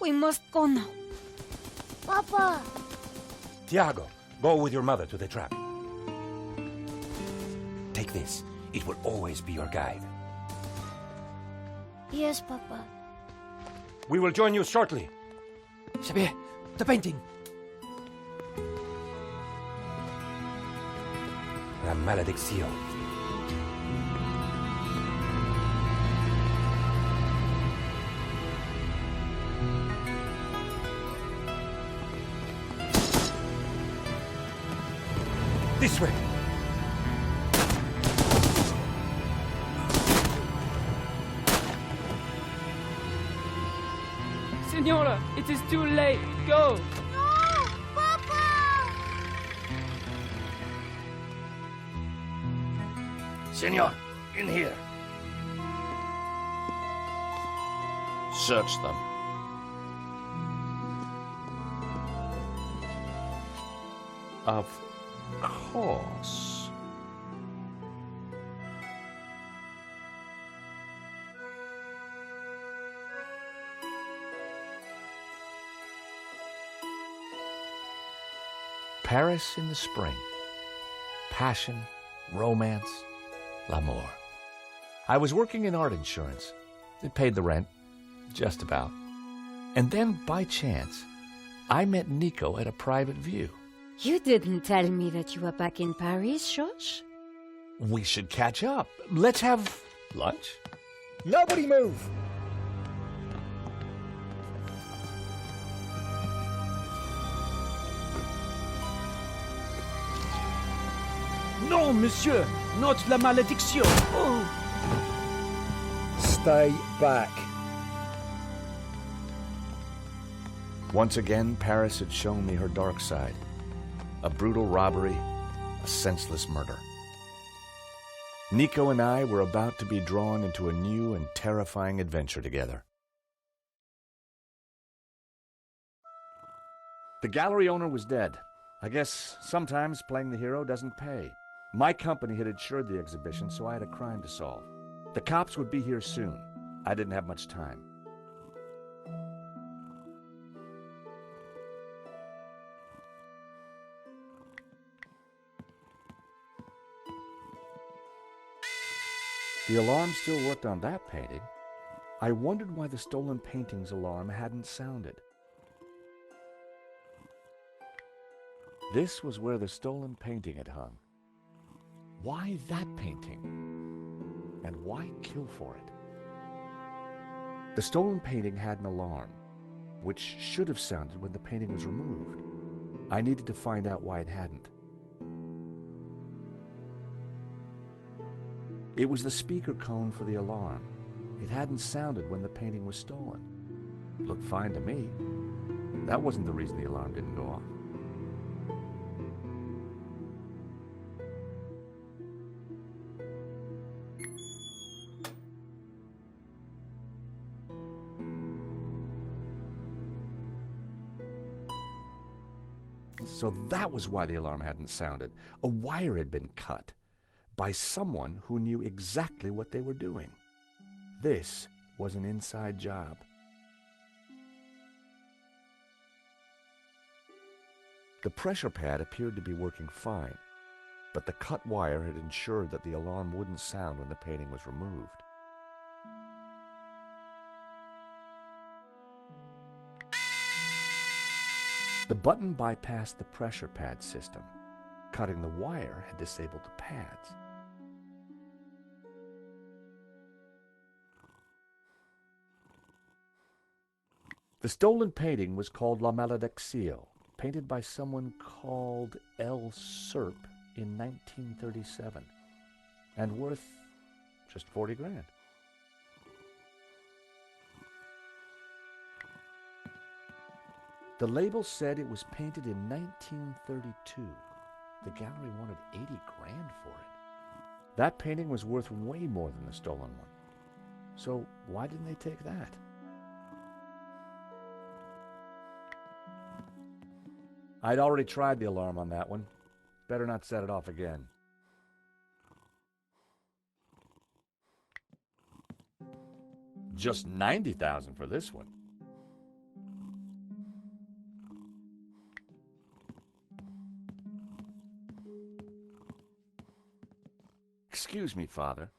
We must go now. Papa! Tiago, go with your mother to the trap. Take this. It will always be your guide. Yes, Papa. We will join you shortly. Xavier, the painting. La maledicción. This way. Senora, it is too late. Go! No! Papa! Senor, in here. Search them. Of course. Paris in the spring. Passion, romance, l'amour. I was working in art insurance. It paid the rent, just about. And then, by chance, I met Nico at a private view. You didn't tell me that you were back in Paris, George? We should catch up. Let's have lunch. Nobody move! Non, monsieur, not la malédiction. Oh. Stay back. Once again, Paris had shown me her dark side. A brutal robbery, a senseless murder. Nico and I were about to be drawn into a new and terrifying adventure together. The gallery owner was dead. I guess sometimes playing the hero doesn't pay. My company had insured the exhibition, so I had a crime to solve. The cops would be here soon. I didn't have much time. The alarm still worked on that painting. I wondered why the stolen painting's alarm hadn't sounded. This was where the stolen painting had hung. Why that painting? And why kill for it? The stolen painting had an alarm, which should have sounded when the painting was removed. I needed to find out why it hadn't. It was the speaker cone for the alarm. It hadn't sounded when the painting was stolen. It looked fine to me. That wasn't the reason the alarm didn't go off. So that was why the alarm hadn't sounded. A wire had been cut by someone who knew exactly what they were doing. This was an inside job. The pressure pad appeared to be working fine, but the cut wire had ensured that the alarm wouldn't sound when the painting was removed. The button bypassed the pressure pad system. Cutting the wire had disabled the pads. The stolen painting was called La Malediccio, painted by someone called L. Serp in 1937, and worth just 40 grand. The label said it was painted in 1932. The gallery wanted 80 grand for it. That painting was worth way more than the stolen one. So why didn't they take that? I'd already tried the alarm on that one. Better not set it off again. Just 90,000 for this one. Excuse me, Father.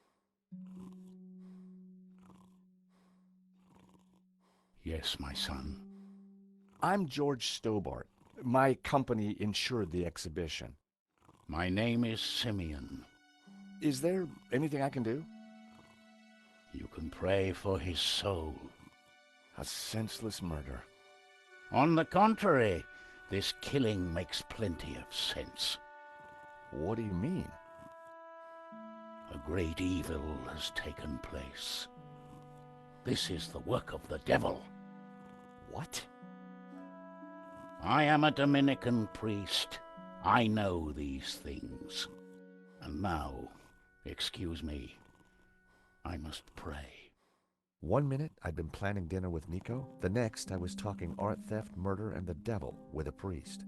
Yes, my son. I'm George Stobart. My company insured the exhibition. My name is Simeon. Is there anything I can do? You can pray for his soul. A senseless murder. On the contrary, this killing makes plenty of sense. What do you mean? A great evil has taken place. This is the work of the devil. What? I am a Dominican priest. I know these things. And now, excuse me, I must pray. 1 minute, I'd been planning dinner with Nico. The next, I was talking art theft, murder, and the devil with a priest.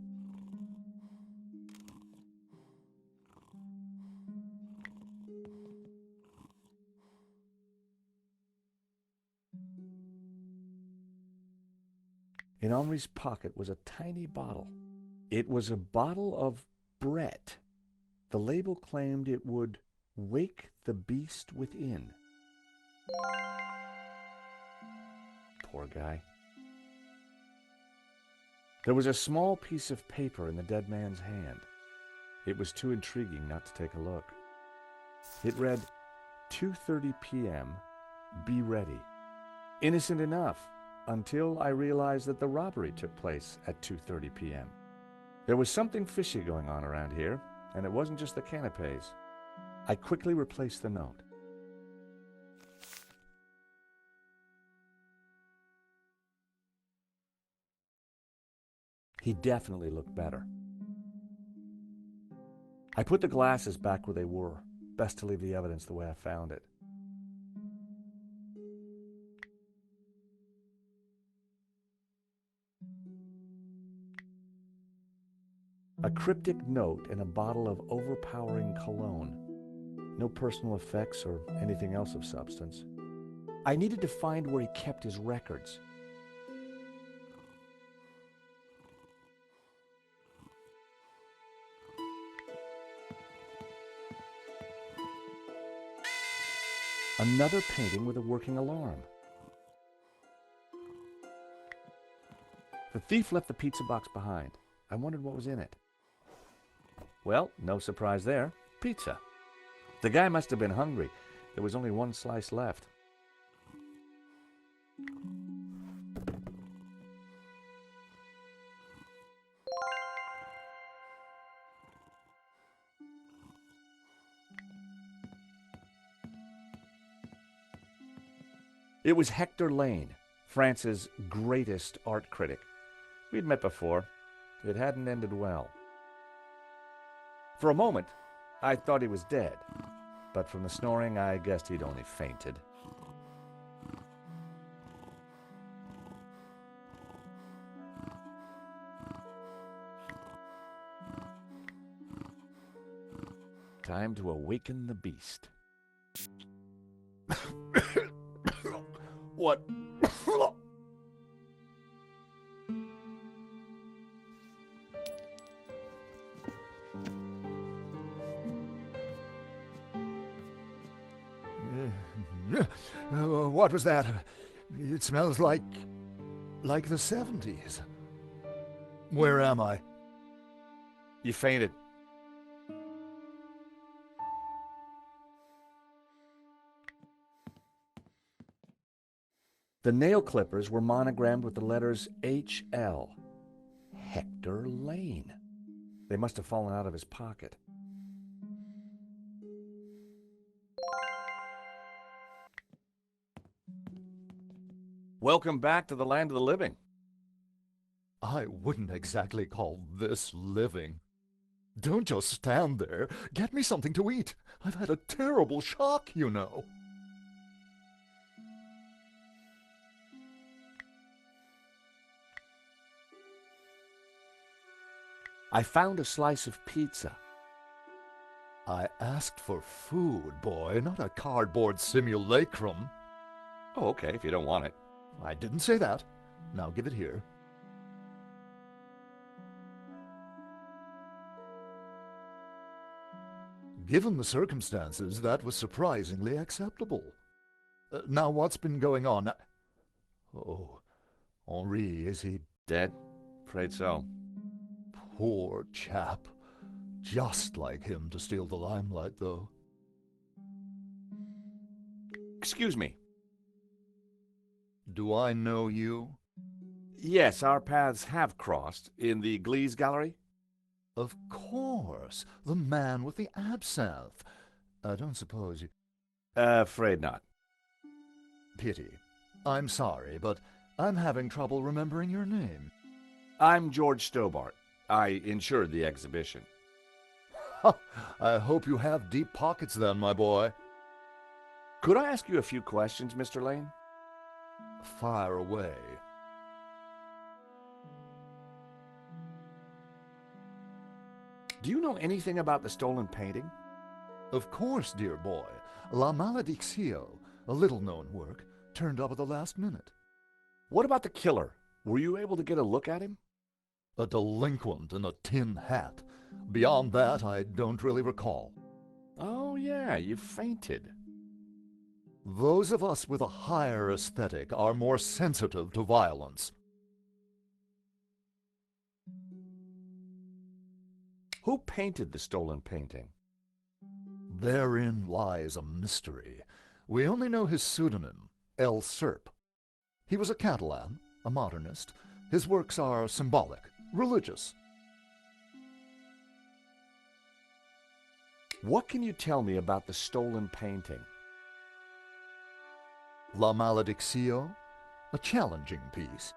In Henri's pocket was a tiny bottle. It was a bottle of Brett. The label claimed it would wake the beast within. Poor guy. There was a small piece of paper in the dead man's hand. It was too intriguing not to take a look. It read, 2:30 p.m., be ready. Innocent enough, until I realized that the robbery took place at 2:30 p.m. There was something fishy going on around here, and it wasn't just the canapes. I quickly replaced the note. He definitely looked better. I put the glasses back where they were. Best to leave the evidence the way I found it. A cryptic note and a bottle of overpowering cologne. No personal effects or anything else of substance. I needed to find where he kept his records. Another painting with a working alarm. The thief left the pizza box behind. I wondered what was in it. Well, no surprise there. Pizza. The guy must have been hungry. There was only one slice left. It was Hector Lane, France's greatest art critic. We'd met before. It hadn't ended well. For a moment, I thought he was dead, but from the snoring, I guessed he'd only fainted. Time to awaken the beast. What? What was that? It smells like the 70s. Where am I? You fainted. The nail clippers were monogrammed with the letters HL. Hector Lane. They must have fallen out of his pocket. Welcome back to the land of the living. I wouldn't exactly call this living. Don't just stand there. Get me something to eat. I've had a terrible shock, you know. I found a slice of pizza. I asked for food, boy, not a cardboard simulacrum. Oh, okay, if you don't want it. I didn't say that. Now give it here. Given the circumstances, that was surprisingly acceptable. Now, what's been going on? Oh, Henri, is he Dead? Afraid so. poor chap? Just like him to steal the limelight, though. Excuse me. Do I know you? Yes, our paths have crossed in the Glees Gallery. Of course, the man with the absinthe. I don't suppose you... Afraid not. Pity. I'm sorry, but I'm having trouble remembering your name. I'm George Stobart. I insured the exhibition. Ha! I hope you have deep pockets then, my boy. Could I ask you a few questions, Mr. Lane? Fire away. Do you know anything about the stolen painting? Of course, dear boy. La Malediccio, a little-known work, turned up at the last minute. What about the killer? Were you able to get a look at him? A delinquent in a tin hat. Beyond that, I don't really recall. Oh, yeah, you fainted. Those of us with a higher aesthetic are more sensitive to violence. Who painted the stolen painting? Therein lies a mystery. We only know his pseudonym, El Serp. He was a Catalan, a modernist. His works are symbolic, religious. What can you tell me about the stolen painting? La Malediccio, a challenging piece.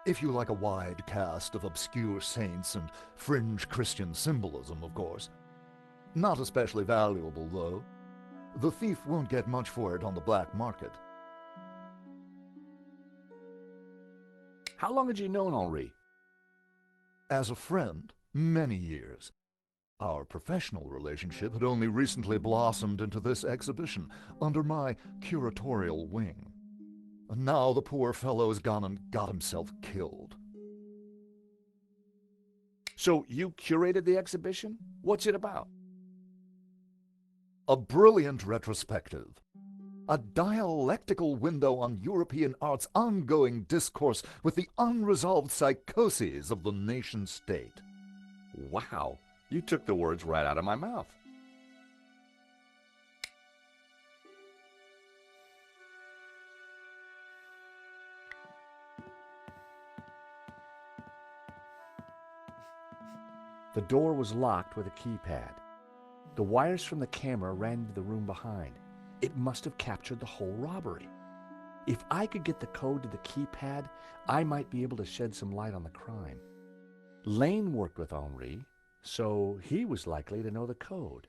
If you like a wide cast of obscure saints and fringe Christian symbolism, of course. Not especially valuable, though. The thief won't get much for it on the black market. How long had you known Henri? As a friend, many years. Our professional relationship had only recently blossomed into this exhibition, under my curatorial wing. And now the poor fellow's gone and got himself killed. So you curated the exhibition? What's it about? A brilliant retrospective. A dialectical window on European art's ongoing discourse with the unresolved psychoses of the nation-state. Wow, you took the words right out of my mouth. The door was locked with a keypad. The wires from the camera ran into the room behind. It must have captured the whole robbery. If I could get the code to the keypad, I might be able to shed some light on the crime. Lane worked with Henri, so he was likely to know the code.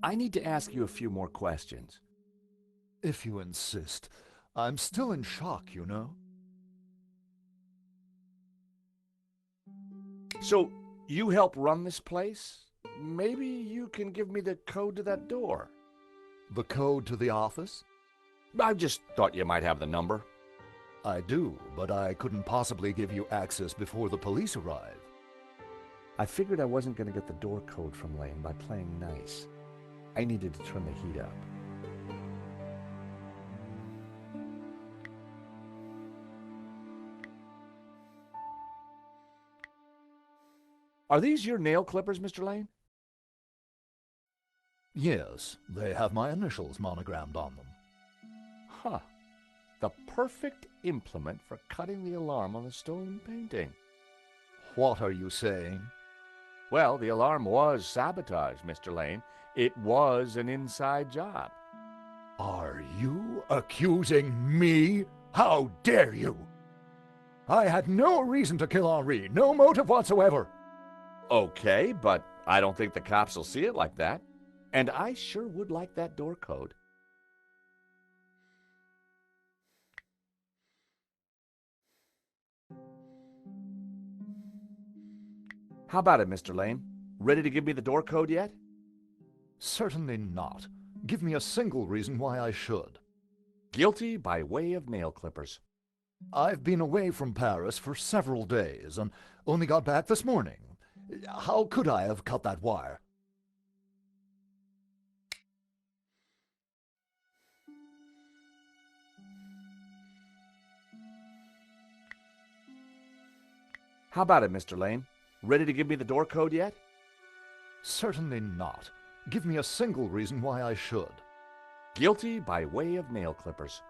I need to ask you a few more questions. If you insist. I'm still in shock, you know. So, you help run this place? Maybe you can give me the code to that door. The code to the office? I just thought you might have the number. I do, but I couldn't possibly give you access before the police arrive. I figured I wasn't going to get the door code from Lane by playing nice. I needed to turn the heat up. Are these your nail clippers, Mr. Lane? Yes, they have my initials monogrammed on them. Huh. The perfect implement for cutting the alarm on the stone painting. What are you saying? Well, the alarm was sabotage, Mr. Lane. It was an inside job. Are you accusing me? How dare you? I had no reason to kill Henri, no motive whatsoever. Okay, but I don't think the cops will see it like that. And I sure would like that door code. How about it, Mr. Lane? Ready to give me the door code yet? Certainly not. Give me a single reason why I should. Guilty by way of nail clippers. I've been away from Paris for several days and only got back this morning. How could I have cut that wire? How about it, Mr. Lane? Ready to give me the door code yet? Certainly not. Give me a single reason why I should. Guilty by way of nail clippers.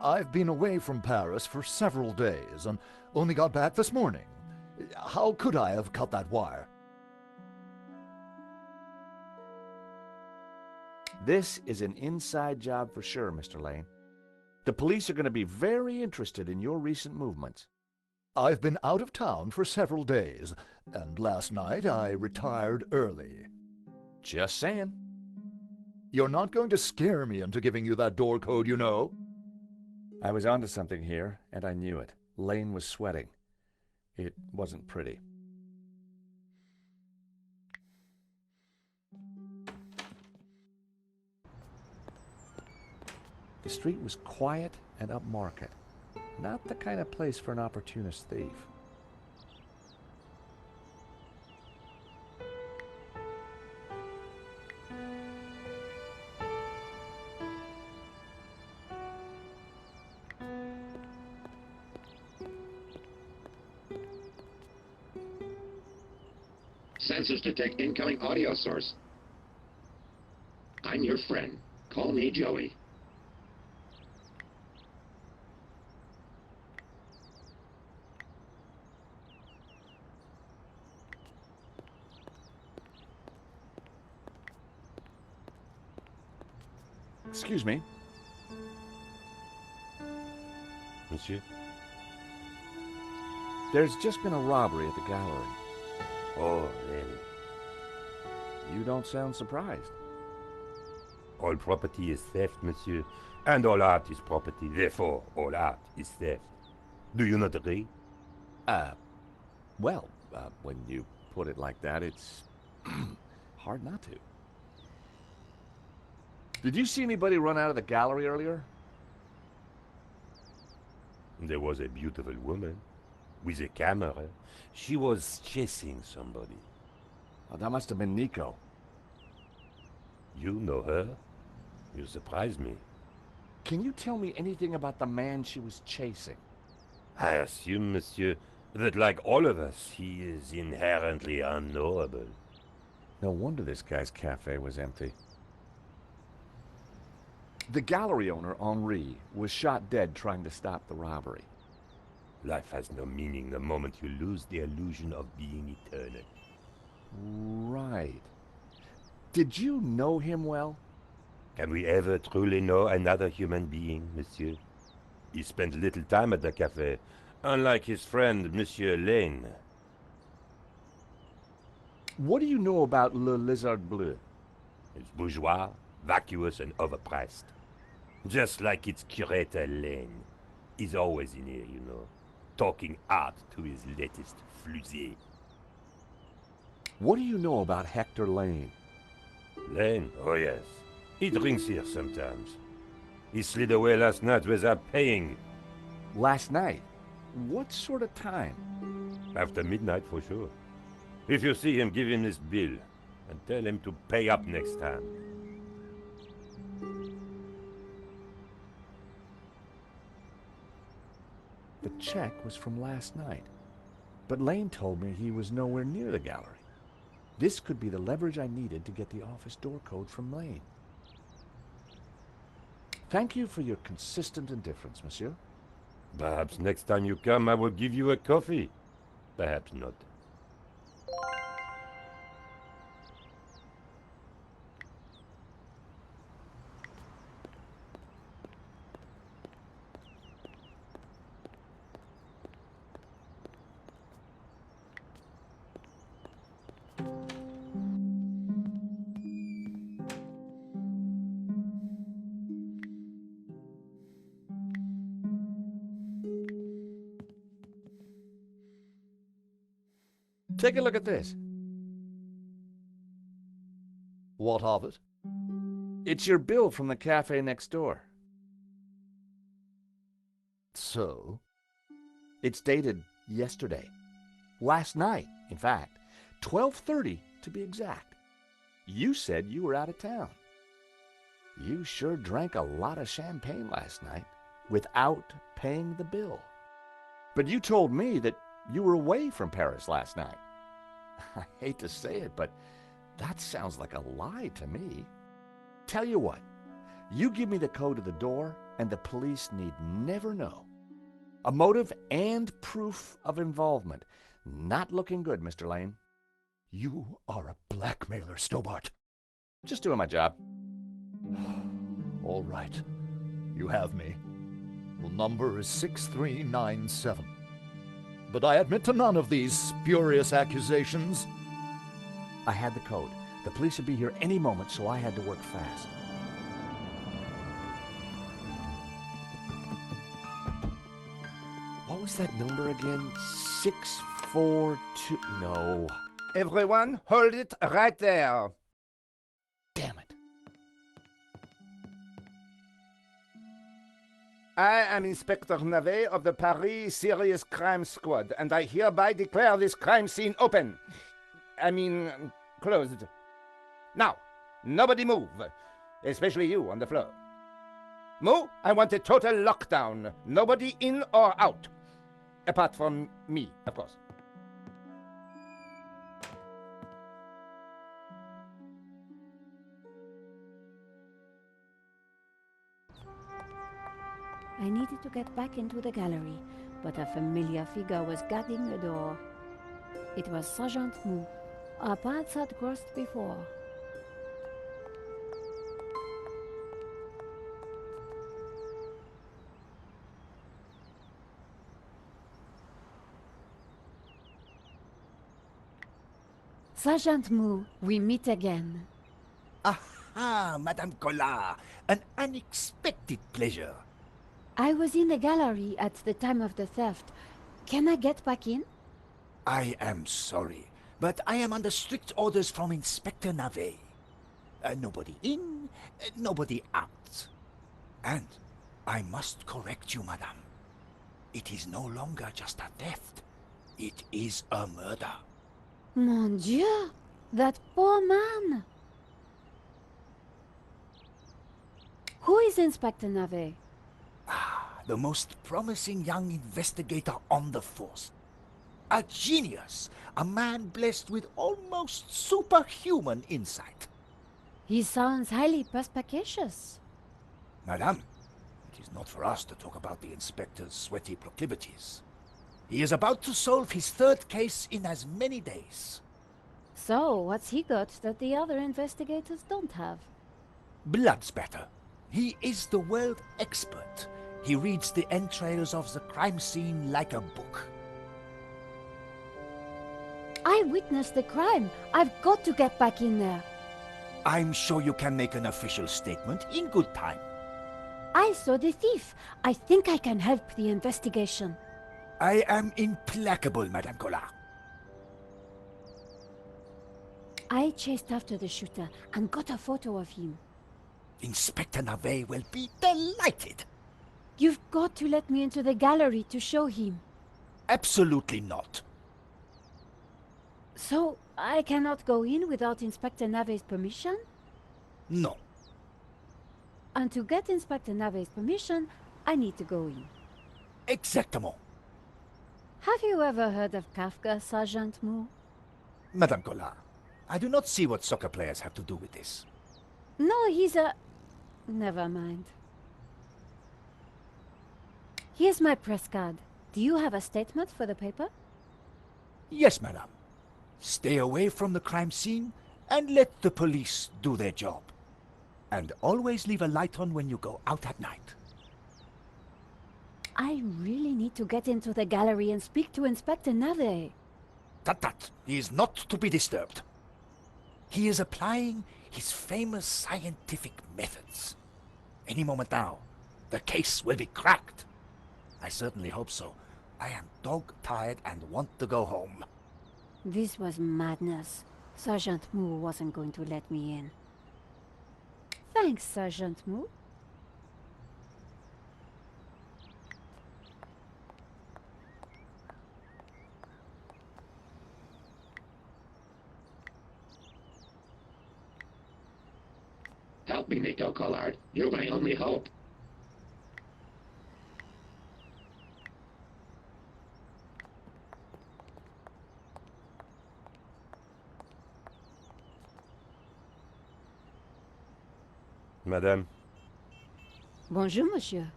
I've been away from Paris for several days and only got back this morning. How could I have cut that wire? This is an inside job for sure, Mr. Lane. The police are going to be very interested in your recent movements. I've been out of town for several days, and last night I retired early. Just saying. You're not going to scare me into giving you that door code, you know. I was onto something here, and I knew it. Lane was sweating. It wasn't pretty. The street was quiet and upmarket. Not the kind of place for an opportunist thief. Sensors detect incoming audio source. I'm your friend. Call me Joey. Excuse me. Monsieur? There's just been a robbery at the gallery. Oh, really? You don't sound surprised. All property is theft, monsieur. And all art is property. Therefore, all art is theft. Do you not agree? Well, when you put it like that, it's hard not to. Did you see anybody run out of the gallery earlier? There was a beautiful woman with a camera. She was chasing somebody. Oh, that must have been Nico. You know her? You surprise me. Can you tell me anything about the man she was chasing? I assume, monsieur, that like all of us, he is inherently unknowable. No wonder this guy's cafe was empty. The gallery owner, Henri, was shot dead trying to stop the robbery. Life has no meaning the moment you lose the illusion of being eternal. Right. Did you know him well? Can we ever truly know another human being, monsieur? He spent little time at the cafe, unlike his friend, Monsieur Lane. What do you know about Le Lizard Bleu? It's bourgeois, vacuous, and overpriced. Just like its curator Lane. He's always in here, you know, talking art to his latest flusée. What do you know about Hector Lane? Lane? Oh yes. He drinks here sometimes. He slid away last night without paying. Last night? What sort of time? After midnight, for sure. If you see him, give him this bill, and tell him to pay up next time. The check was from last night. But Lane told me he was nowhere near the gallery. This could be the leverage I needed to get the office door code from Lane. Thank you for your consistent indifference, monsieur. Perhaps next time you come, I will give you a coffee. Perhaps not. Take a look at this. What of it? It's your bill from the cafe next door. So? It's dated yesterday. Last night, in fact. 12:30 to be exact. You said you were out of town. You sure drank a lot of champagne last night without paying the bill. But you told me that you were away from Paris last night. I hate to say it, but that sounds like a lie to me. Tell you what, you give me the code to the door, and the police need never know. A motive and proof of involvement. Not looking good, Mr. Lane. You are a blackmailer, Stobart. Just doing my job. All right. You have me. The number is 6397. But I admit to none of these spurious accusations. I had the code. The police would be here any moment, so I had to work fast. What was that number again? 642... No. Everyone, hold it right there. Damn it. I am Inspector Navet of the Paris Serious Crime Squad, and I hereby declare this crime scene open. Closed. Now, nobody move, especially you on the floor. Mo, I want a total lockdown. Nobody in or out. Apart from me, of course. I needed to get back into the gallery, but a familiar figure was guarding the door. It was Sergeant Mou. Our paths had crossed before. Sergeant Mou, we meet again. Aha, Madame Collard. An unexpected pleasure. I was in the gallery at the time of the theft. Can I get back in? I am sorry, but I am under strict orders from Inspector Navet. Nobody in, nobody out. And I must correct you, madame. It is no longer just a theft. It is a murder. Mon Dieu! That poor man! Who is Inspector Navet? The most promising young investigator on the force. A genius, a man blessed with almost superhuman insight. He sounds highly perspicacious. Madame, it is not for us to talk about the inspector's sweaty proclivities. He is about to solve his third case in as many days. So, what's he got that the other investigators don't have? Blood spatter. He is the world expert. He reads the entrails of the crime scene like a book. I witnessed the crime. I've got to get back in there. I'm sure you can make an official statement in good time. I saw the thief. I think I can help the investigation. I am implacable, Madame Collard. I chased after the shooter and got a photo of him. Inspector Navet will be delighted. You've got to let me into the gallery to show him. Absolutely not. So, I cannot go in without Inspector Navet's permission? No. And to get Inspector Navet's permission, I need to go in. Exactement. Have you ever heard of Kafka, Sergeant Mu? Madame Collard, I do not see what soccer players have to do with this. No, he's a... Never mind. Here's my press card. Do you have a statement for the paper? Yes, madame. Stay away from the crime scene and let the police do their job. And always leave a light on when you go out at night. I really need to get into the gallery and speak to Inspector Nave. Tut. He is not to be disturbed. He is applying his famous scientific methods. Any moment now, the case will be cracked. I certainly hope so. I am dog-tired and want to go home. This was madness. Sergeant Mu wasn't going to let me in. Thanks, Sergeant Mu. Help me, Nico Collard. You're my only hope. Madame, Bonjour, monsieur.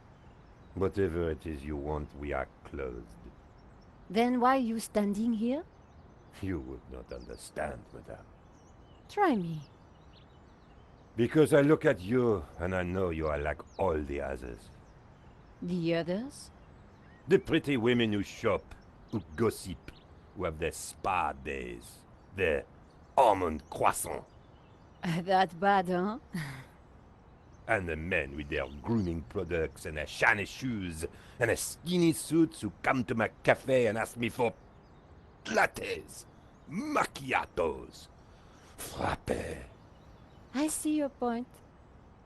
whatever it is you want, we are closed. Then why are you standing here? You would not understand, madame. Try me. Because I look at you, and I know you are like all the others. The others? The pretty women who shop, who gossip, who have their spa days, their almond croissant. That bad, huh? And the men with their grooming products and their shiny shoes and their skinny suits who come to my cafe and ask me for lattes, macchiatos, frappés. I see your point.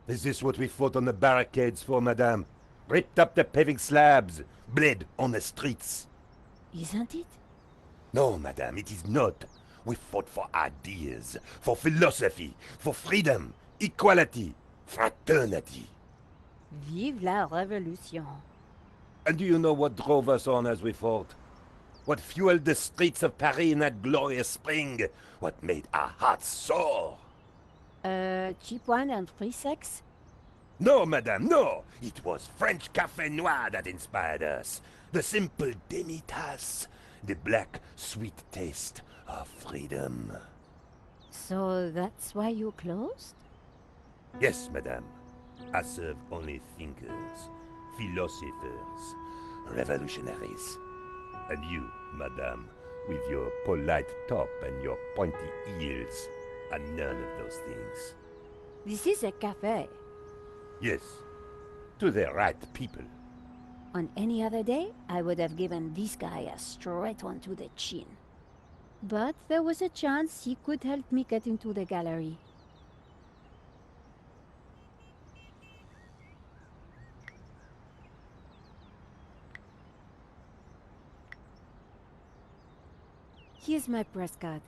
Is this what we fought on the barricades for, madame? Ripped up the paving slabs, bled on the streets. Isn't it? No, madame, it is not. We fought for ideas, for philosophy, for freedom, equality, fraternity. Vive la révolution. And do you know what drove us on as we fought? What fueled the streets of Paris in that glorious spring? What made our hearts soar? Cheap wine and free sex? No, madame, no! It was French Café Noir that inspired us. The simple demi-tasse. The black, sweet taste of freedom. So that's why you closed? Yes, madame. I serve only thinkers, philosophers, revolutionaries. And you, madame, with your polite top and your pointy heels, are none of those things. This is a cafe. Yes, to the right people. On any other day, I would have given this guy a straight one to the chin. But there was a chance he could help me get into the gallery. Here's my press card.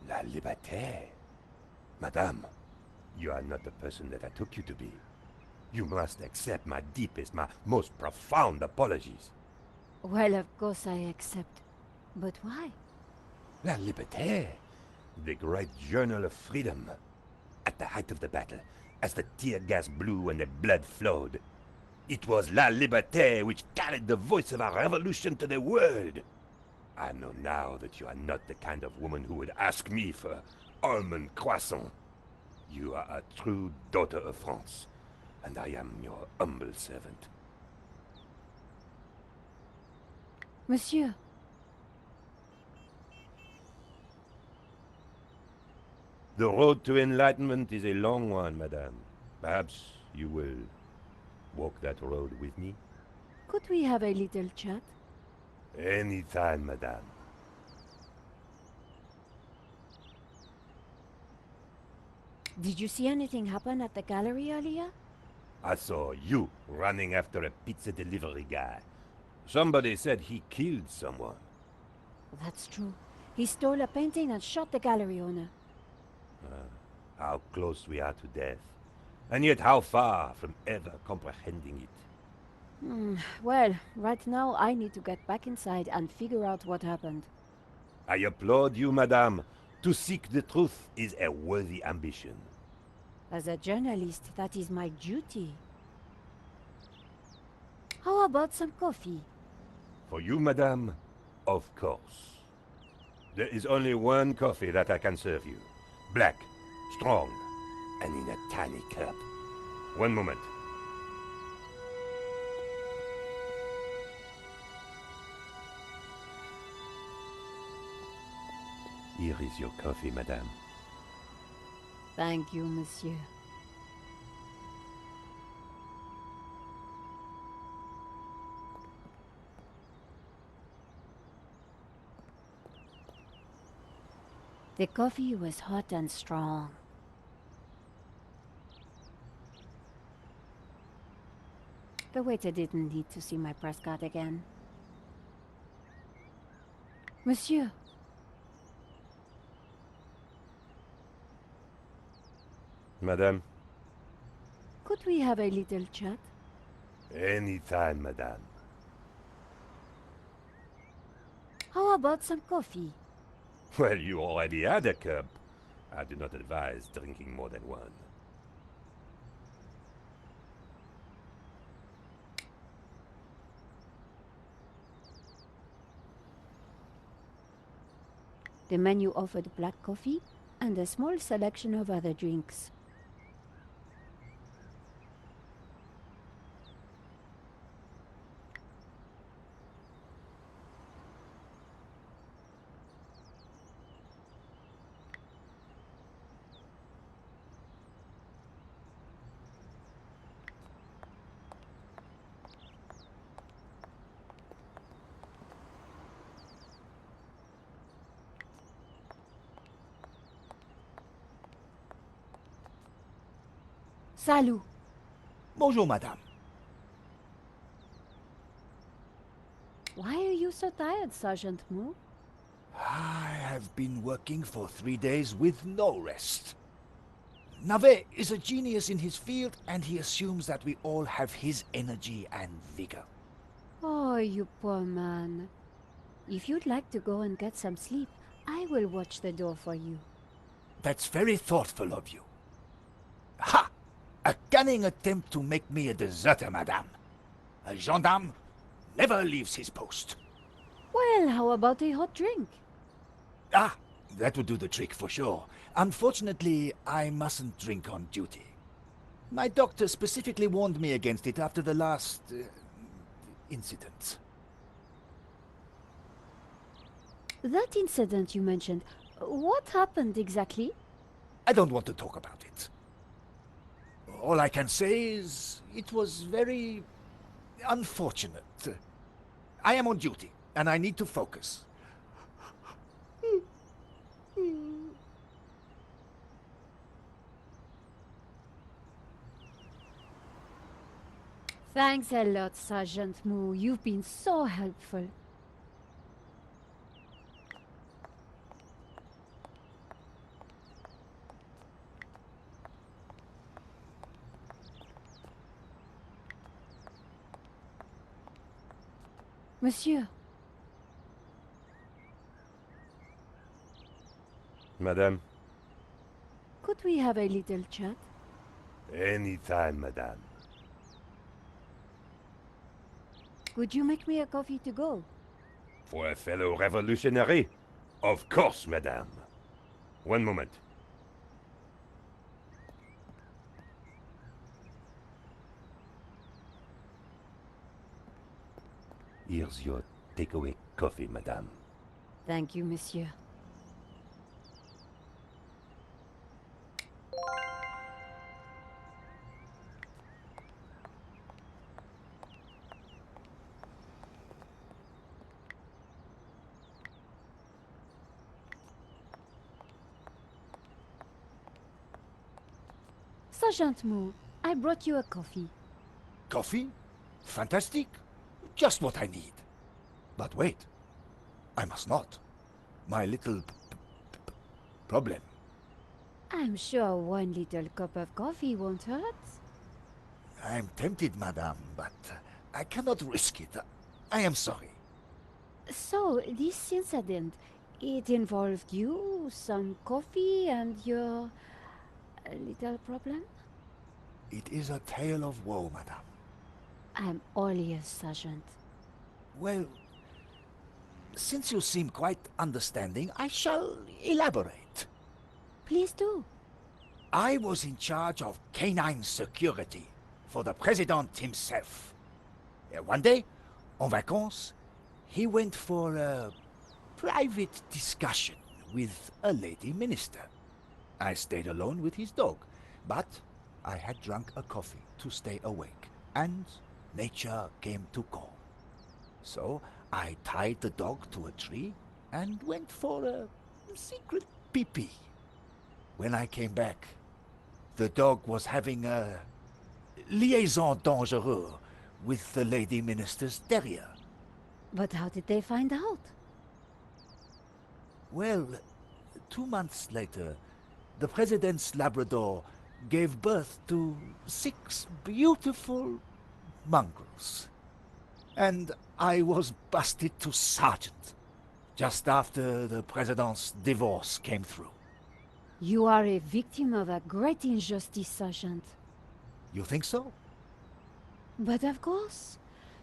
La liberté. Madame, you are not the person that I took you to be. You must accept my deepest, my most profound apologies. Well, of course I accept. But why? La Liberté, the great journal of freedom. At the height of the battle, as the tear gas blew and the blood flowed, it was La Liberté which carried the voice of our revolution to the world. I know now that you are not the kind of woman who would ask me for almond croissant. You are a true daughter of France, and I am your humble servant. Monsieur. The road to enlightenment is a long one, madame. Perhaps you will walk that road with me? Could we have a little chat? Any time, madame. Did you see anything happen at the gallery earlier? I saw you running after a pizza delivery guy. Somebody said he killed someone. That's true. He stole a painting and shot the gallery owner. How close we are to death. And yet how far from ever comprehending it. Well, right now I need to get back inside and figure out what happened. I applaud you, madame. To seek the truth is a worthy ambition. As a journalist, that is my duty. How about some coffee? For you, madame, of course. There is only one coffee that I can serve you. Black, strong, and in a tiny cup. One moment. Here is your coffee, madame. Thank you, monsieur. The coffee was hot and strong. The waiter didn't need to see my press card again. Monsieur, Madame? could we have a little chat? Anytime, madame. How about some coffee? Well, you already had a cup. I do not advise drinking more than one. The menu offered black coffee and a small selection of other drinks. Salut. Bonjour, madame. Why are you so tired, Sergeant Moo? I have been working for 3 days with no rest. Navet is a genius in his field, and he assumes that we all have his energy and vigor. Oh, you poor man. If you'd like to go and get some sleep, I will watch the door for you. That's very thoughtful of you. Ha! A cunning attempt to make me a deserter, madame. A gendarme never leaves his post. Well, how about a hot drink? Ah, that would do the trick for sure. Unfortunately, I mustn't drink on duty. My doctor specifically warned me against it after the last incident. That incident you mentioned, what happened exactly? I don't want to talk about it. All I can say is it was very unfortunate. I am on duty, and I need to focus. Thanks a lot, Sergeant Moo. You've been so helpful. Monsieur, Madame? could we have a little chat? Anytime, madame. Could you make me a coffee to go? For a fellow revolutionary? Of course, madame. One moment. Here's your takeaway coffee, madame. Thank you, monsieur. Sergeant Moo, I brought you a coffee. Coffee? Fantastic. Just what I need. But wait. I must not. My little problem. I'm sure one little cup of coffee won't hurt. I'm tempted, madame, but I cannot risk it. I am sorry. So, this incident, it involved you, some coffee, and your little problem? It is a tale of woe, madame. I'm all ears, Sergeant. Well, since you seem quite understanding, I shall elaborate. Please do. I was in charge of canine security for the president himself. One day, en vacances, he went for a private discussion with a lady minister. I stayed alone with his dog, but I had drunk a coffee to stay awake, and nature came to call. So I tied the dog to a tree and went for a secret pee-pee. When I came back, the dog was having a liaison dangereuse with the lady minister's terrier. But how did they find out? Well, 2 months later, the president's Labrador gave birth to 6 beautiful mongrels. And I was busted to sergeant just after the president's divorce came through. You are a victim of a great injustice, Sergeant. You think so? But of course.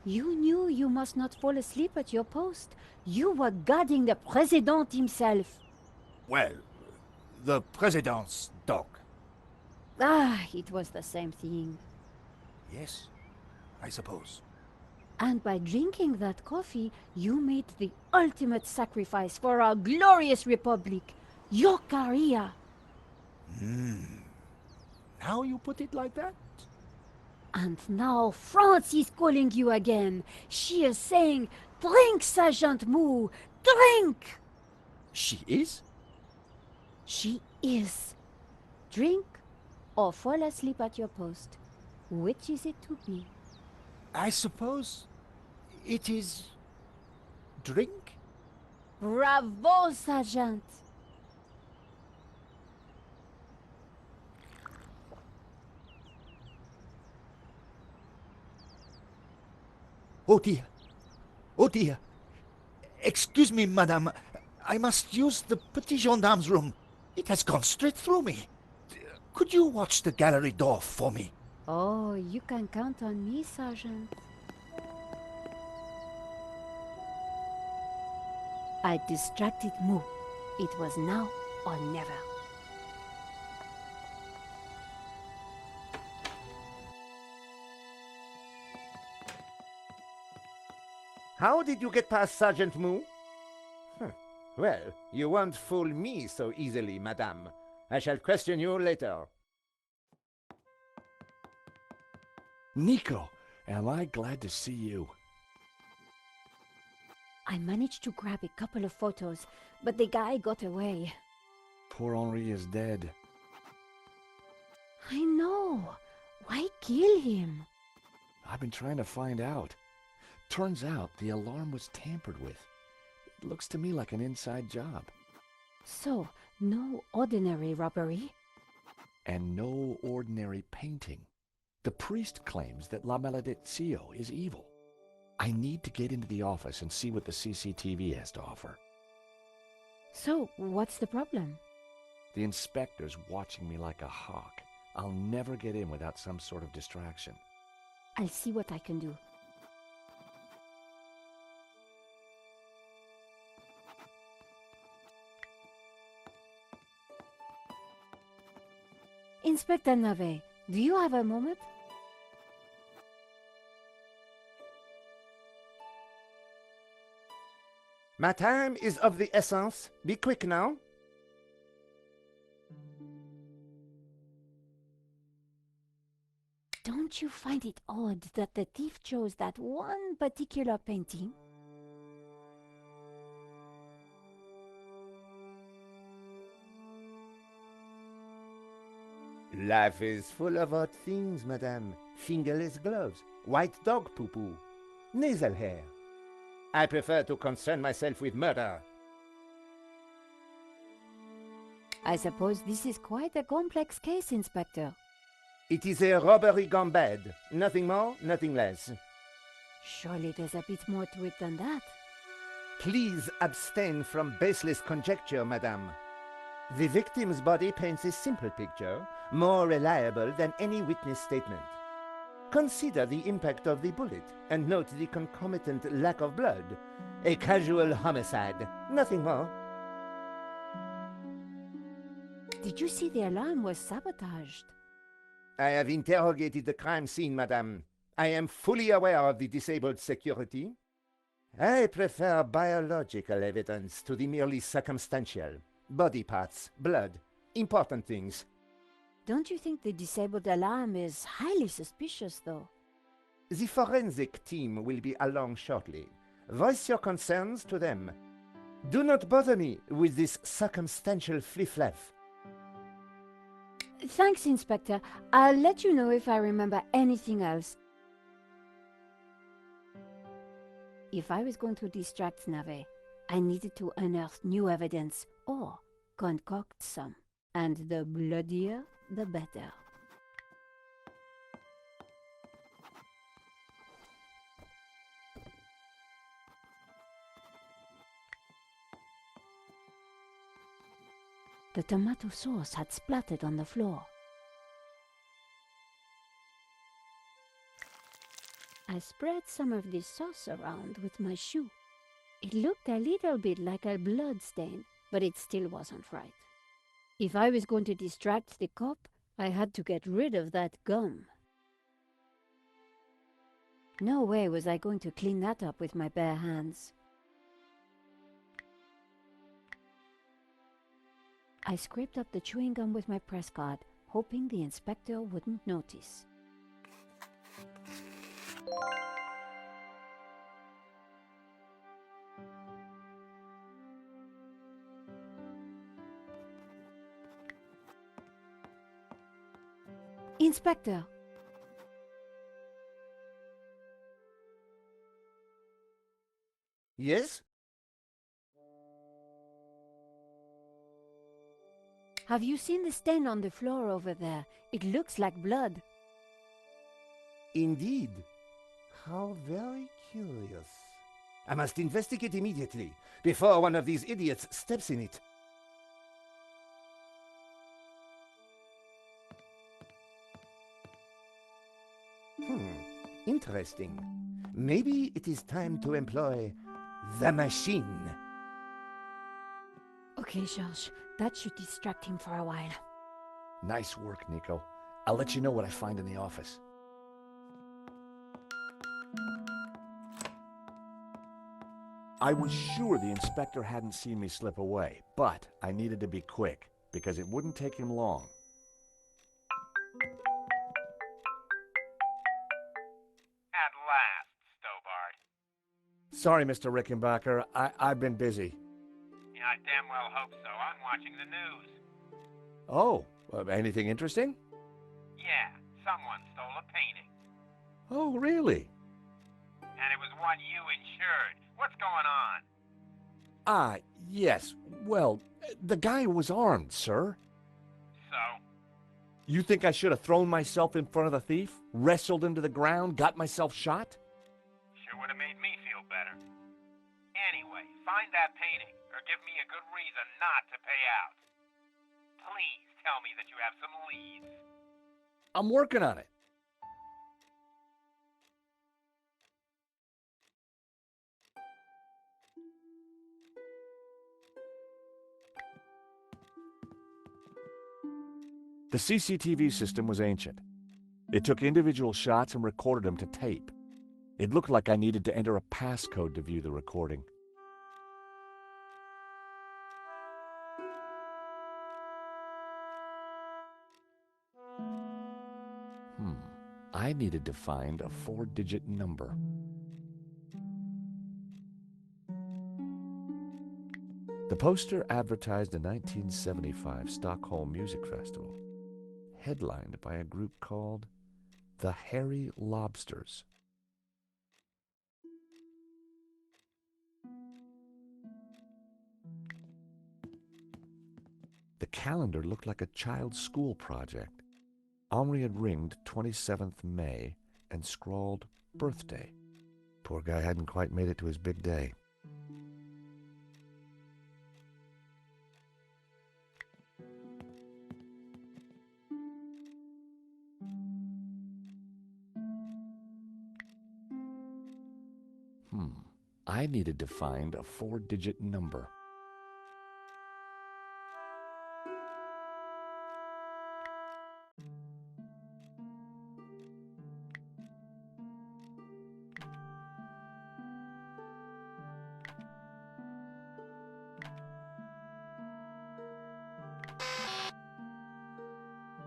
You knew you must not fall asleep at your post. You were guarding the president himself. Well, the president's dog. Ah, it was the same thing. Yes, I suppose. And by drinking that coffee, you made the ultimate sacrifice for our glorious republic, your career. Now you put it like that? And now France is calling you again. She is saying, drink, Sergeant Moo, drink! She is? She is. Drink or fall asleep at your post. Which is it to be? I suppose it is drink? Bravo, Sergeant! Oh dear. Oh dear. Excuse me, madame. I must use the petit gendarme's room. It has gone straight through me. Could you watch the gallery door for me? Oh, you can count on me, Sergeant. I distracted Moo. It was now or never. How did you get past Sergeant Moo? Well, you won't fool me so easily, madame. I shall question you later. Nico, am I glad to see you. I managed to grab a couple of photos, but the guy got away. Poor Henri is dead. I know. Why kill him? I've been trying to find out. Turns out the alarm was tampered with. It looks to me like an inside job. So, no ordinary robbery? And no ordinary painting. The priest claims that La Maledizio is evil. I need to get into the office and see what the CCTV has to offer. So, what's the problem? The inspector's watching me like a hawk. I'll never get in without some sort of distraction. I'll see what I can do. Inspector Nave, do you have a moment? My time is of the essence. Be quick now. Don't you find it odd that the thief chose that one particular painting? Life is full of odd things, madame. Fingerless gloves, white dog poo-poo, nasal hair. I prefer to concern myself with murder. I suppose this is quite a complex case, Inspector. It is a robbery gone bad. Nothing more, nothing less. Surely there's a bit more to it than that. Please abstain from baseless conjecture, madame. The victim's body paints a simple picture, more reliable than any witness statement. Consider the impact of the bullet and note the concomitant lack of blood. A casual homicide, nothing more. Did you see the alarm was sabotaged? I have interrogated the crime scene, madame. I am fully aware of the disabled security. I prefer biological evidence to the merely circumstantial. Body parts, blood, important things. Don't you think the disabled alarm is highly suspicious, though? The forensic team will be along shortly. Voice your concerns to them. Do not bother me with this circumstantial fliff-flaff. Thanks, Inspector. I'll let you know if I remember anything else. If I was going to distract Nave, I needed to unearth new evidence or concoct some. And the bloodier, the better. The tomato sauce had splattered on the floor. I spread some of this sauce around with my shoe. It looked a little bit like a blood stain, but it still wasn't right. If I was going to distract the cop, I had to get rid of that gum. No way was I going to clean that up with my bare hands. I scraped up the chewing gum with my press card, hoping the inspector wouldn't notice. Inspector! Yes? Have you seen the stain on the floor over there? It looks like blood. Indeed. How very curious. I must investigate immediately, before one of these idiots steps in it. Interesting. Maybe it is time to employ the machine. Okay, Georges, that should distract him for a while. Nice work, Nico. I'll let you know what I find in the office. I was sure the inspector hadn't seen me slip away, but I needed to be quick, because it wouldn't take him long. At last, Stobart. Sorry, Mr. Rickenbacker. I've been busy. Yeah, I damn well hope so. I'm watching the news. Oh, anything interesting? Yeah, someone stole a painting. Oh, really? And it was one you insured. What's going on? Ah, yes. Well, the guy was armed, sir. So? You think I should have thrown myself in front of the thief, wrestled him to the ground, got myself shot? Sure would have made me feel better. Anyway, find that painting, or give me a good reason not to pay out. Please tell me that you have some leads. I'm working on it. The CCTV system was ancient. It took individual shots and recorded them to tape. It looked like I needed to enter a passcode to view the recording. I needed to find a 4-digit number. The poster advertised the 1975 Stockholm Music Festival, headlined by a group called the Hairy Lobsters. The calendar looked like a child's school project. Omri had ringed 27th May and scrawled birthday. Poor guy hadn't quite made it to his big day. I needed to find a 4-digit number.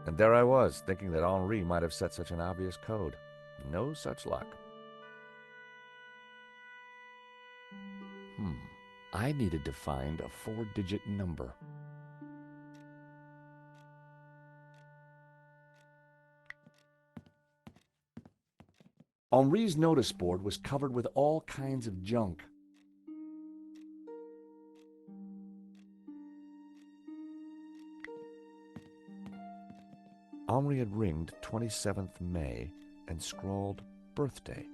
And there I was, thinking that Henri might have set such an obvious code. No such luck. I needed to find a 4-digit number. Henri's notice board was covered with all kinds of junk. Henri had ringed 27th May and scrawled birthday.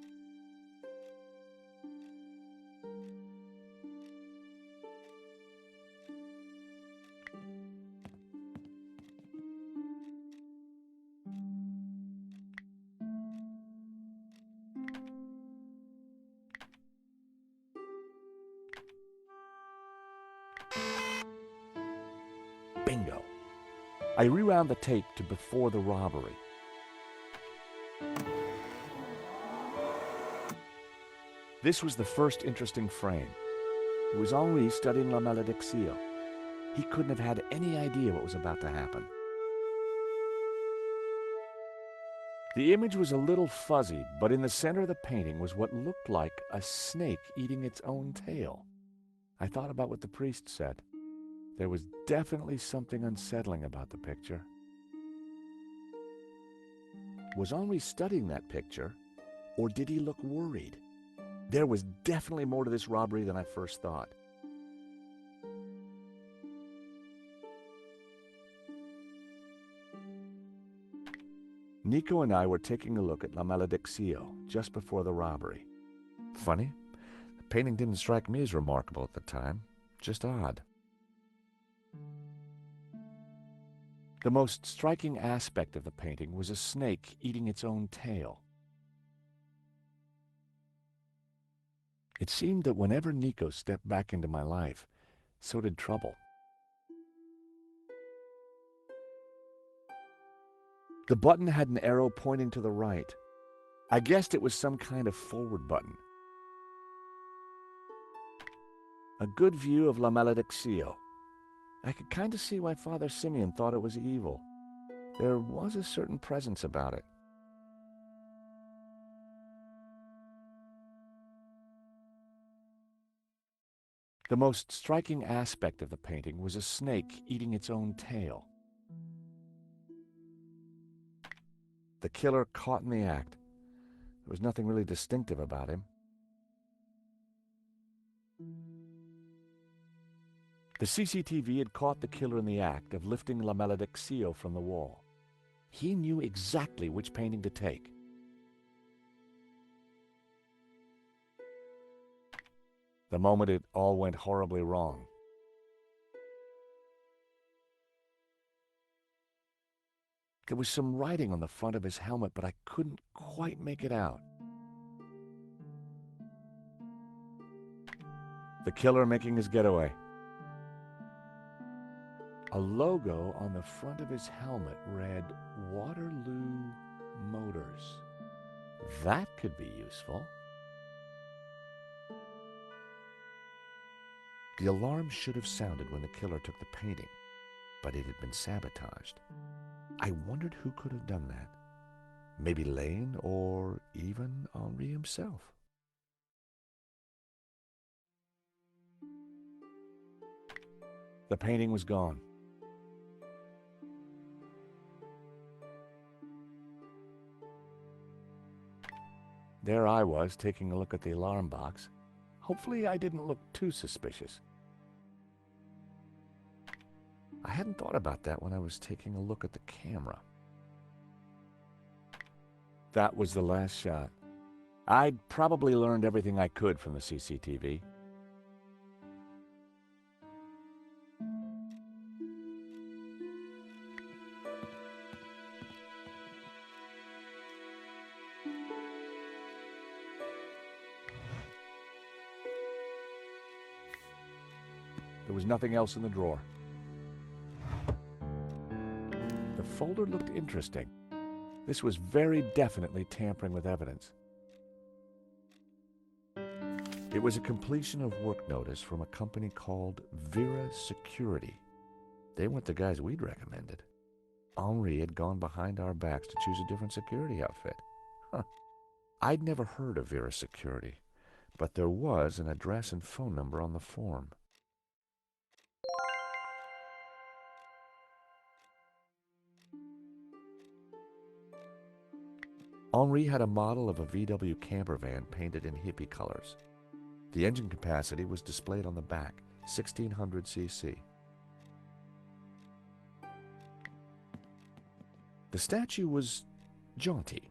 Bingo. I rewound the tape to before the robbery. This was the first interesting frame. It was Henri studying La Malédiction. He couldn't have had any idea what was about to happen. The image was a little fuzzy, but in the center of the painting was what looked like a snake eating its own tail. I thought about what the priest said. There was definitely something unsettling about the picture. Was Henri studying that picture, or did he look worried? There was definitely more to this robbery than I first thought. Nico and I were taking a look at La Malédiction just before the robbery. Funny, the painting didn't strike me as remarkable at the time, just odd. The most striking aspect of the painting was a snake eating its own tail. It seemed that whenever Nico stepped back into my life, so did trouble. The button had an arrow pointing to the right. I guessed it was some kind of forward button. A good view of La Malédiction. I could kind of see why Father Simeon thought it was evil. There was a certain presence about it. The most striking aspect of the painting was a snake eating its own tail. The killer caught in the act. There was nothing really distinctive about him. The CCTV had caught the killer in the act of lifting La Malédiction from the wall. He knew exactly which painting to take. The moment it all went horribly wrong. There was some writing on the front of his helmet, but I couldn't quite make it out. The killer making his getaway. A logo on the front of his helmet read Waterloo Motors. That could be useful. The alarm should have sounded when the killer took the painting, but it had been sabotaged. I wondered who could have done that. Maybe Lane or even Henri himself. The painting was gone. There I was, taking a look at the alarm box. Hopefully I didn't look too suspicious. I hadn't thought about that when I was taking a look at the camera. That was the last shot. I'd probably learned everything I could from the CCTV. There was nothing else in the drawer. The folder looked interesting. This was very definitely tampering with evidence. It was a completion of work notice from a company called Vera Security. They weren't the guys we'd recommended. Henri had gone behind our backs to choose a different security outfit. Huh. I'd never heard of Vera Security, but there was an address and phone number on the form. Henri had a model of a VW camper van painted in hippie colors. The engine capacity was displayed on the back, 1600 cc. The statue was jaunty.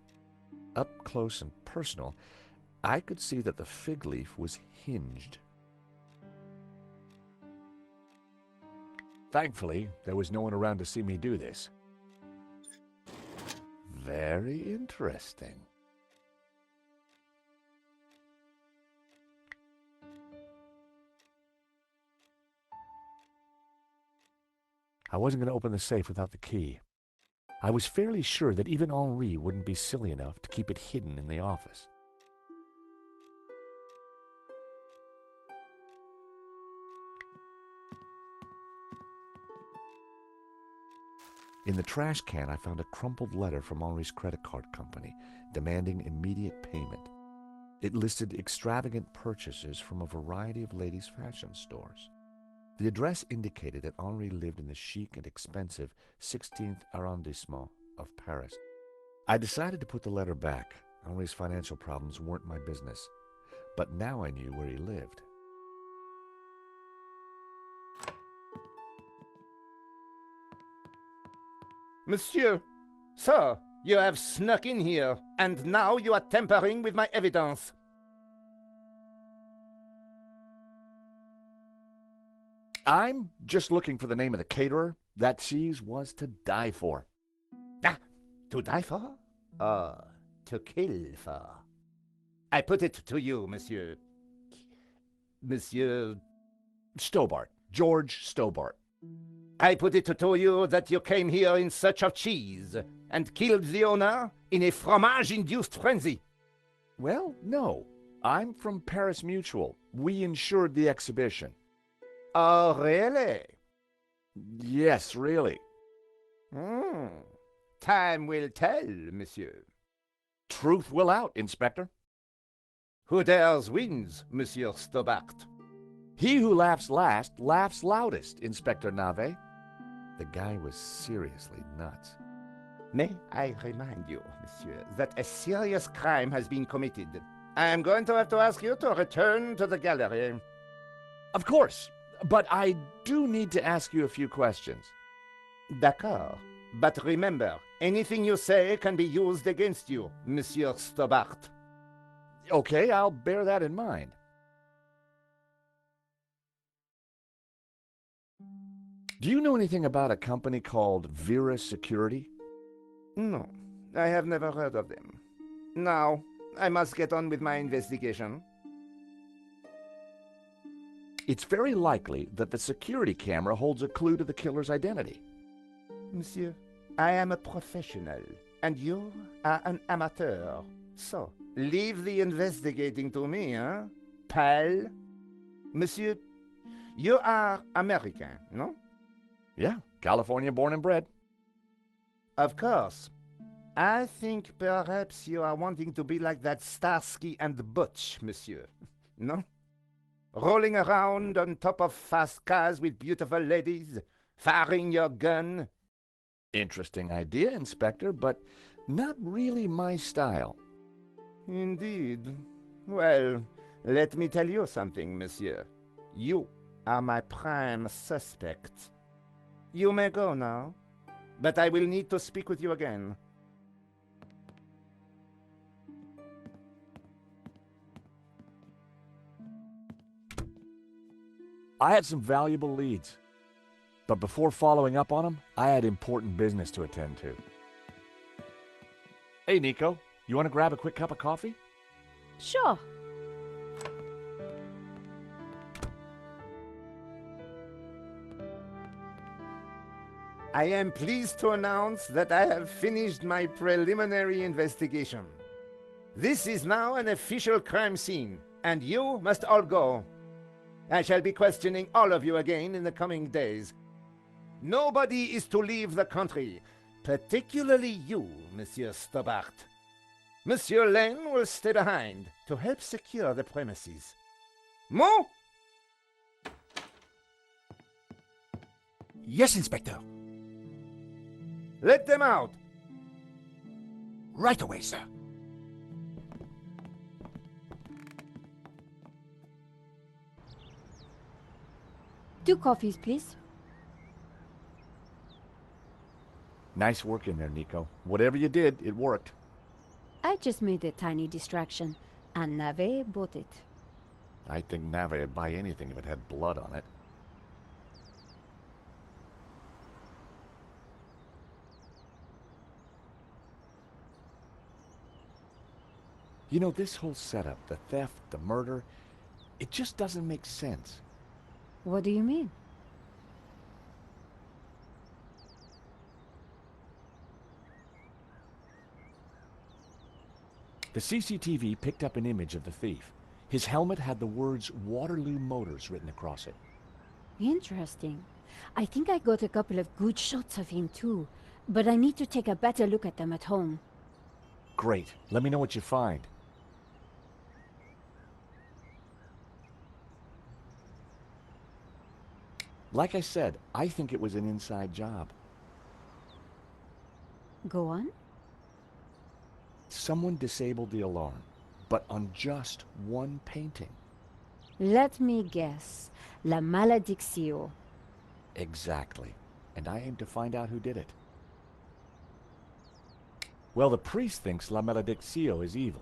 Up close and personal, I could see that the fig leaf was hinged. Thankfully, there was no one around to see me do this. Very interesting. I wasn't going to open the safe without the key. I was fairly sure that even Henri wouldn't be silly enough to keep it hidden in the office. In the trash can, I found a crumpled letter from Henri's credit card company demanding immediate payment. It listed extravagant purchases from a variety of ladies' fashion stores. The address indicated that Henri lived in the chic and expensive 16th arrondissement of Paris. I decided to put the letter back. Henri's financial problems weren't my business, but now I knew where he lived. Monsieur, sir, you have snuck in here, and now you are tampering with my evidence. I'm just looking for the name of the caterer. That cheese was to die for. Ah, to die for? To kill for. I put it to you, Monsieur. Monsieur Stobart. George Stobart. I put it to you that you came here in search of cheese and killed the owner in a fromage-induced frenzy. Well, no. I'm from Paris Mutual. We insured the exhibition. Oh, really? Yes, really. Time will tell, monsieur. Truth will out, Inspector. Who dares wins, Monsieur Stobart. He who laughs last laughs loudest, Inspector Nave. The guy was seriously nuts. May I remind you, monsieur, that a serious crime has been committed. I am going to have to ask you to return to the gallery. Of course, but I do need to ask you a few questions. D'accord. But remember, anything you say can be used against you, Monsieur Stobart. Okay, I'll bear that in mind. Do you know anything about a company called Vera Security? No, I have never heard of them. Now, I must get on with my investigation. It's very likely that the security camera holds a clue to the killer's identity. Monsieur, I am a professional, and you are an amateur. So, leave the investigating to me, huh, pal? Monsieur, you are American, no? Yeah, California born and bred. Of course. I think perhaps you are wanting to be like that Starsky and Butch, monsieur. No? Rolling around on top of fast cars with beautiful ladies, firing your gun. Interesting idea, Inspector, but not really my style. Indeed. Well, let me tell you something, monsieur. You are my prime suspect. You may go now, but I will need to speak with you again. I had some valuable leads. But before following up on them, I had important business to attend to. Hey, Nico, you want to grab a quick cup of coffee? Sure. I am pleased to announce that I have finished my preliminary investigation. This is now an official crime scene, and you must all go. I shall be questioning all of you again in the coming days. Nobody is to leave the country, particularly you, Monsieur Stobart. Monsieur Lane will stay behind to help secure the premises. Mo? Yes, Inspector. Let them out. Right away, sir. Two coffees, please. Nice work in there, Nico. Whatever you did, it worked. I just made a tiny distraction, and Nave bought it. I think Nave would buy anything if it had blood on it. You know, this whole setup, the theft, the murder, it just doesn't make sense. What do you mean? The CCTV picked up an image of the thief. His helmet had the words Waterloo Motors written across it. Interesting. I think I got a couple of good shots of him too, but I need to take a better look at them at home. Great. Let me know what you find. Like I said, I think it was an inside job. Go on. Someone disabled the alarm, but on just one painting. Let me guess. La Maledictio. Exactly. And I aim to find out who did it. Well, the priest thinks La Maledictio is evil.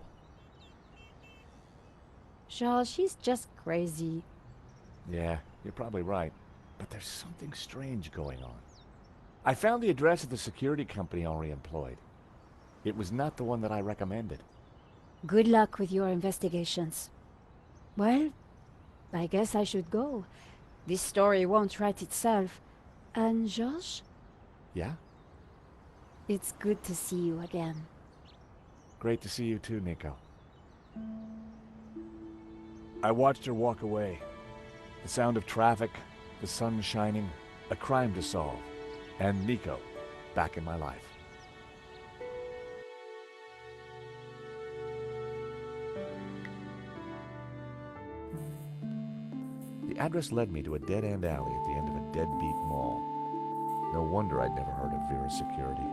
Charles, she's just crazy. Yeah, you're probably right. But there's something strange going on. I found the address of the security company Henri employed. It was not the one that I recommended. Good luck with your investigations. Well, I guess I should go. This story won't write itself. And Georges? Yeah? It's good to see you again. Great to see you too, Nico. I watched her walk away. The sound of traffic, the sun shining, a crime to solve, and Nico back in my life. The address led me to a dead-end alley at the end of a deadbeat mall. No wonder I'd never heard of Vera's security.